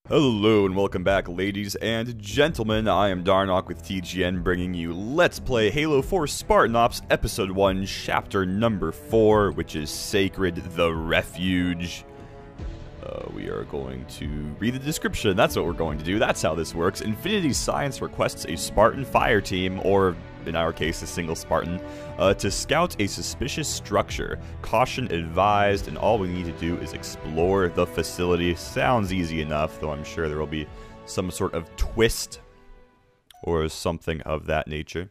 Hello and welcome back, ladies and gentlemen. I am Darnock with TGN, bringing you Let's Play Halo 4 Spartan Ops Episode 1, Chapter number 4, which is Sacred the Refuge. We are going to read the description. That's what we're going to do. That's how this works. Infinity Science requests a Spartan fire team, or in our case, a single Spartan, to scout a suspicious structure. Caution advised, and all we need to do is explore the facility. Sounds easy enough, though I'm sure there will be some sort of twist or something of that nature.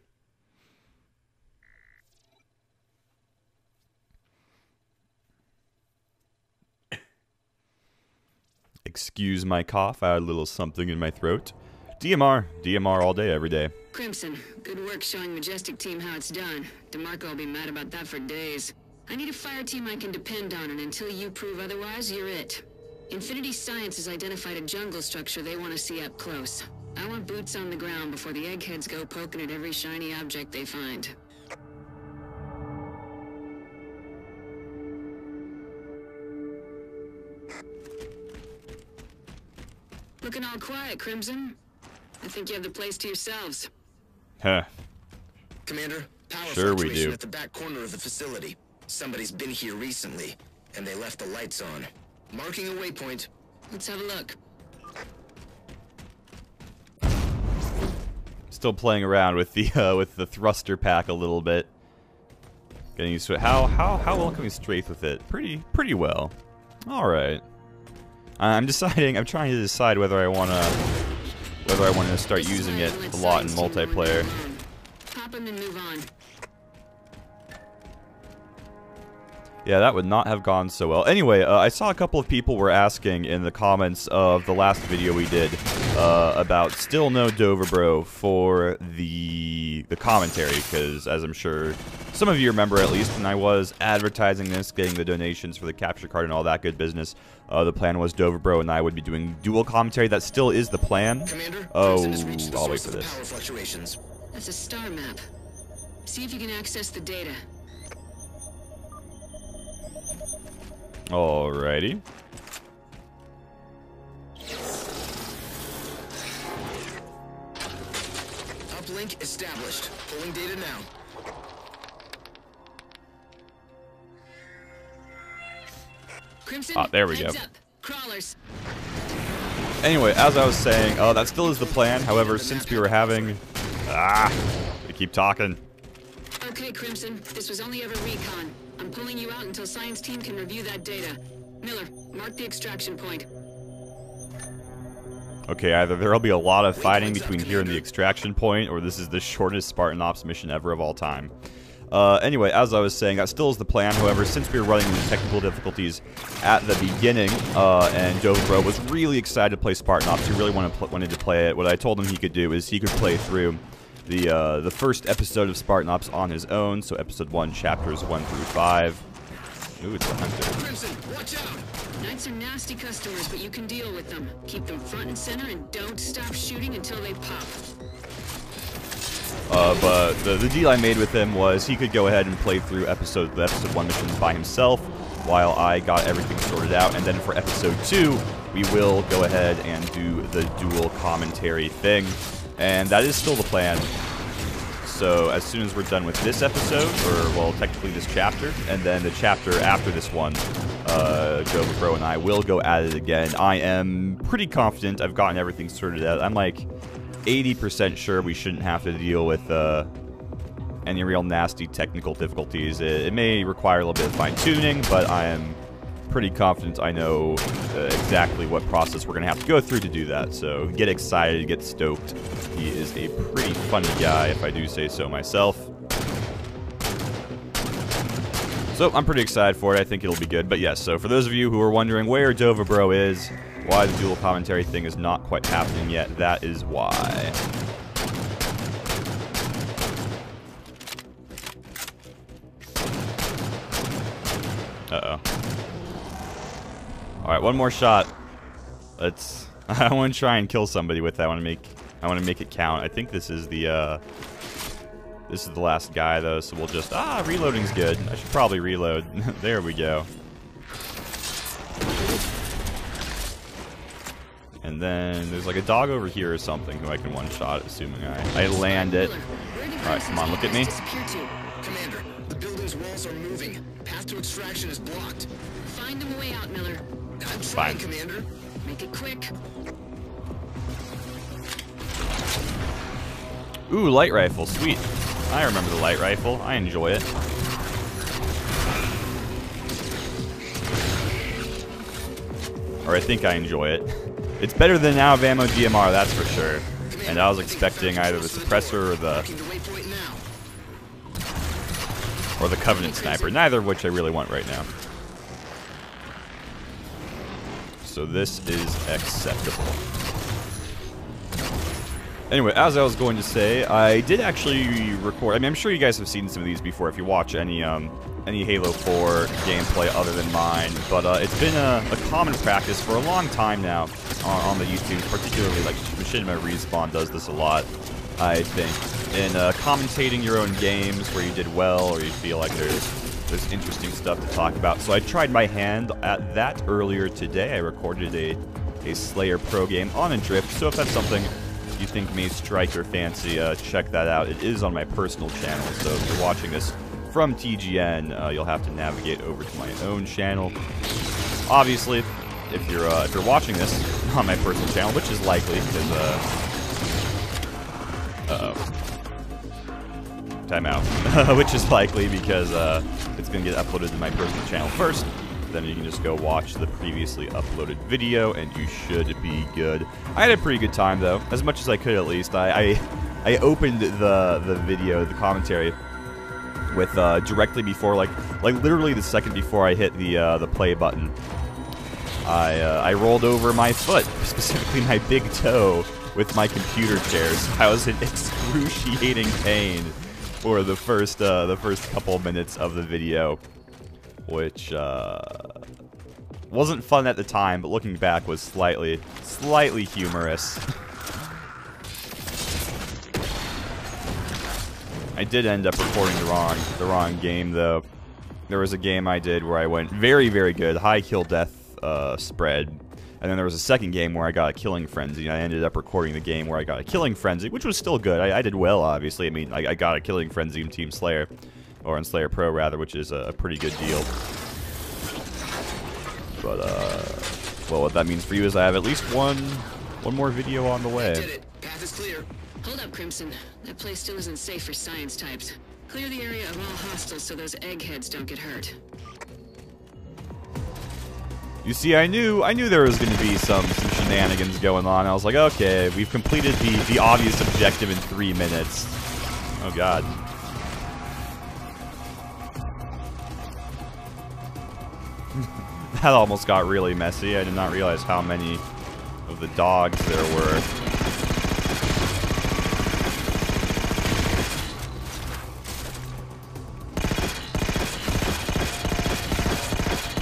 Excuse my cough, I had a little something in my throat. DMR all day, every day. Crimson, good work showing Majestic Team how it's done. DeMarco will be mad about that for days. I need a fire team I can depend on, and until you prove otherwise, you're it. Infinity Science has identified a jungle structure they want to see up close. I want boots on the ground before the eggheads go poking at every shiny object they find. Looking all quiet, Crimson. I think you have the place to yourselves. Huh. Commander, power Sure we fluctuation do. at the back corner of the facility. Somebody's been here recently, and they left the lights on. Marking a waypoint. Let's have a look. Still playing around with the thruster pack a little bit. Getting used to it. How well can we strafe with it? Pretty well. All right. I'm trying to decide whether I want to start using it a lot in multiplayer. Pop them and move on. Yeah, that would not have gone so well. Anyway, I saw a couple of people were asking in the comments of the last video we did about still no Doverbro for the commentary, because as I'm sure some of you remember, at least when I was advertising this, getting the donations for the capture card and all that good business, the plan was Doverbro and I would be doing dual commentary. That still is the plan. Commander, Oh, Crimson has reached the I'll wait source for of the this. power fluctuations. That's a star map. See if you can access the data. Alrighty. Uplink established. Pulling data now. Crimson, Ah, there we heads go. up. Crawlers. Anyway, as I was saying, that still is the plan. However, since we were having... we keep talking. Okay, Crimson, this was only ever recon. I'm pulling you out until Science Team can review that data. Miller, mark the extraction point. Okay, either there'll be a lot of fighting between here and the extraction point, or this is the shortest Spartan Ops mission ever of all time. Anyway, as I was saying, that still is the plan. However, since we were running into technical difficulties at the beginning, and Doverbro was really excited to play Spartan Ops, he really wanted to play it, what I told him he could do is he could play through the first episode of Spartan Ops on his own, so episode 1, chapters 1 through 5. Ooh, it's a hunter. Crimson, watch out! Knights are nasty customers, but you can deal with them. Keep them front and center and don't stop shooting until they pop. But the deal I made with him was he could go ahead and play through the episode 1 missions by himself while I got everything sorted out, and then for episode 2 we will go ahead and do the dual commentary thing, and that is still the plan. So as soon as we're done with this episode, or well, technically this chapter, and then the chapter after this one, Doverbro and I will go at it again. I am pretty confident I've gotten everything sorted out. I'm like 80% sure we shouldn't have to deal with any real nasty technical difficulties. It may require a little bit of fine-tuning, but I am pretty confident I know exactly what process we're going to have to go through to do that. So get excited, get stoked. He is a pretty funny guy, if I do say so myself. So I'm pretty excited for it. I think it'll be good. But yes, so for those of you who are wondering where Doverbro is, why the dual commentary thing is not quite happening yet, that is why. Uh-oh. Alright, one more shot. Let's... I want to try and kill somebody with that. I want to make it count. I think this is the last guy, though, so we'll just... reloading's good. I should probably reload. There we go. And then there's like a dog over here or something who I can one-shot, assuming I land it. Alright, come on, look at me. Commander, the building's walls are moving. Path to extraction is blocked. Find them a way out, Miller. I'm Fine. trying, Commander. Make it quick. Ooh, light rifle, sweet. I remember the light rifle. I enjoy it. Or I think I enjoy it. It's better than Out of Ammo DMR, that's for sure. And I was expecting either the suppressor or the Covenant sniper, neither of which I really want right now. So this is acceptable. Anyway, as I was going to say, I did actually record. I mean, I'm sure you guys have seen some of these before if you watch any Halo 4 gameplay other than mine. But it's been a common practice for a long time now on the YouTube, particularly like Machinima Respawn does this a lot, I think, in commentating your own games where you did well or you feel like there's interesting stuff to talk about. So I tried my hand at that earlier today. I recorded a Slayer Pro game on Adrift. So if that's something you think may strike your fancy, check that out. It is on my personal channel, so if you're watching this from TGN, you'll have to navigate over to my own channel. Obviously, if you're watching this on my personal channel, which is likely, because timeout, which is likely because it's gonna get uploaded to my personal channel first. Then you can just go watch the previously uploaded video, and you should be good. I had a pretty good time, though, as much as I could at least. I opened the video, the commentary, with directly before, like literally the second before I hit the play button. I rolled over my foot, specifically my big toe, with my computer chair. So I was in excruciating pain for the first couple minutes of the video, which wasn't fun at the time, but looking back was slightly humorous. I did end up recording the wrong game, though. There was a game I did where I went very, very good, high kill death spread, and then there was a second game where I got a killing frenzy. I ended up recording the game where I got a killing frenzy, which was still good. I did well, obviously. I mean, I got a killing frenzy in Team Slayer, or in Slayer Pro rather, which is a pretty good deal. But well, what that means for you is I have at least one more video on the way. Did it. Path is clear. Hold up, Crimson. That place still isn't safe for science types. Clear the area of all hostiles so those eggheads don't get hurt. You see, I knew there was going to be some shenanigans going on. I was like, okay, we've completed the obvious objective in 3 minutes. Oh god. That almost got really messy. I did not realize how many of the dogs there were.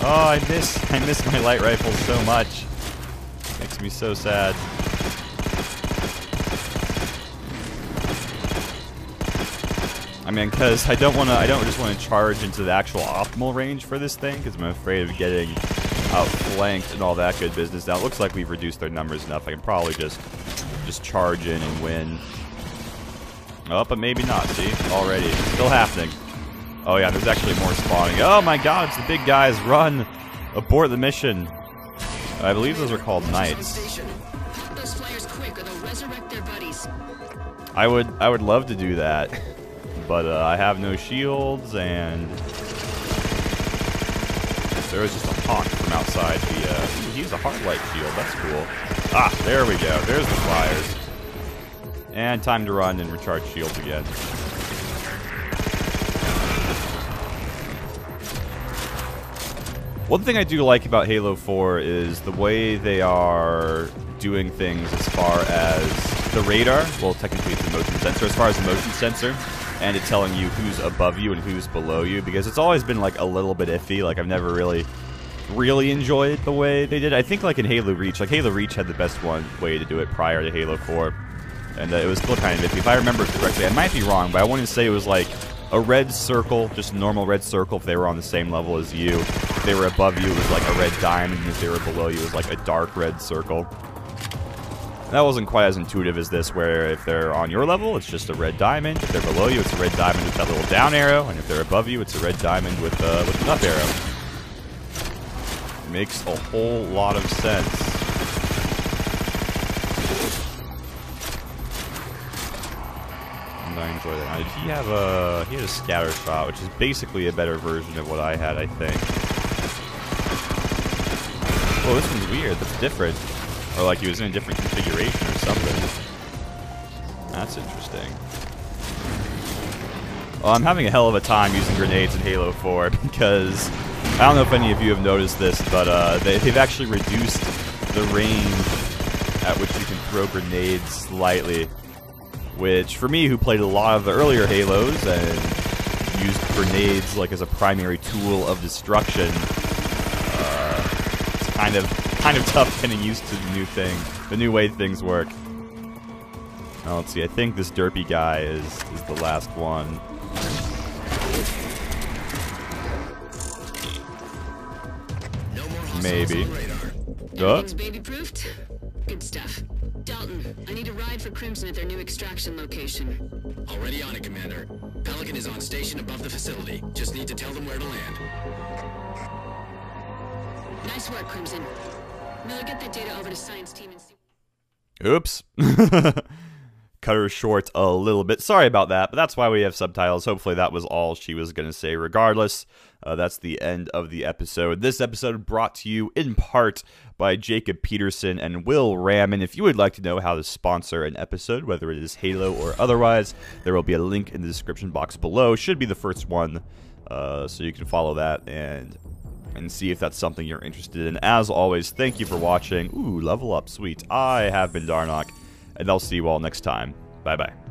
Oh, I miss my light rifle so much. Makes me so sad. I mean, because I don't just want to charge into the actual optimal range for this thing, because I'm afraid of getting outflanked and all that good business. Now it looks like we've reduced their numbers enough. I can probably just charge in and win. Oh, but maybe not. See, already still happening. Oh yeah, there's actually more spawning. Oh my god, it's the big guys. Run! Abort the mission. I believe those are called knights. Pop those flyers quick or they'll resurrect their buddies. I would love to do that, but I have no shields, and there was just a hawk from outside the. He used a hard light shield. That's cool. Ah, there we go. There's the flyers. And time to run and recharge shields again. One thing I do like about Halo 4 is the way they are doing things as far as the radar. Well, technically it's a motion sensor. As far as the motion sensor, and it's telling you who's above you and who's below you, because it's always been like a little bit iffy. Like I've never really enjoyed the way they did it. I think like in Halo Reach, had the best way to do it prior to Halo 4, and it was still kind of iffy. If I remember correctly, I might be wrong, but I wanted to say it was like a red circle, just a normal red circle if they were on the same level as you. If they were above you, it was like a red diamond, and if they were below you, it was like a dark red circle. That wasn't quite as intuitive as this, where if they're on your level, it's just a red diamond. If they're below you, it's a red diamond with that little down arrow. And if they're above you, it's a red diamond with an up arrow. Makes a whole lot of sense. And I enjoy that. Now, did he have he had a scatter shot, which is basically a better version of what I had, I think. Oh, this one's weird. That's different. Or like he was in a different configuration or something. That's interesting. Well, I'm having a hell of a time using grenades in Halo 4 because I don't know if any of you have noticed this, but they've actually reduced the range at which you can throw grenades slightly. Which, for me, who played a lot of the earlier Halos and used grenades like as a primary tool of destruction, it's kind of tough getting used to the new thing, the new way things work. Now, let's see. I think this derpy guy is the last one. Maybe. Everything's baby-proofed? Good stuff. Dalton, I need a ride for Crimson at their new extraction location. Already on it, Commander. Pelican is on station above the facility. Just need to tell them where to land. Nice work, Crimson. Miller, get that data over to science team and see... Oops. Cut her short a little bit. Sorry about that, but that's why we have subtitles. Hopefully that was all she was going to say regardless. That's the end of the episode. This episode brought to you in part by Jacob Peterson and Will Rammon. If you would like to know how to sponsor an episode, whether it is Halo or otherwise, there will be a link in the description box below. Should be the first one, so you can follow that and see if that's something you're interested in. As always, thank you for watching. Ooh, level up, sweet. I have been Darnock, and I'll see you all next time. Bye-bye.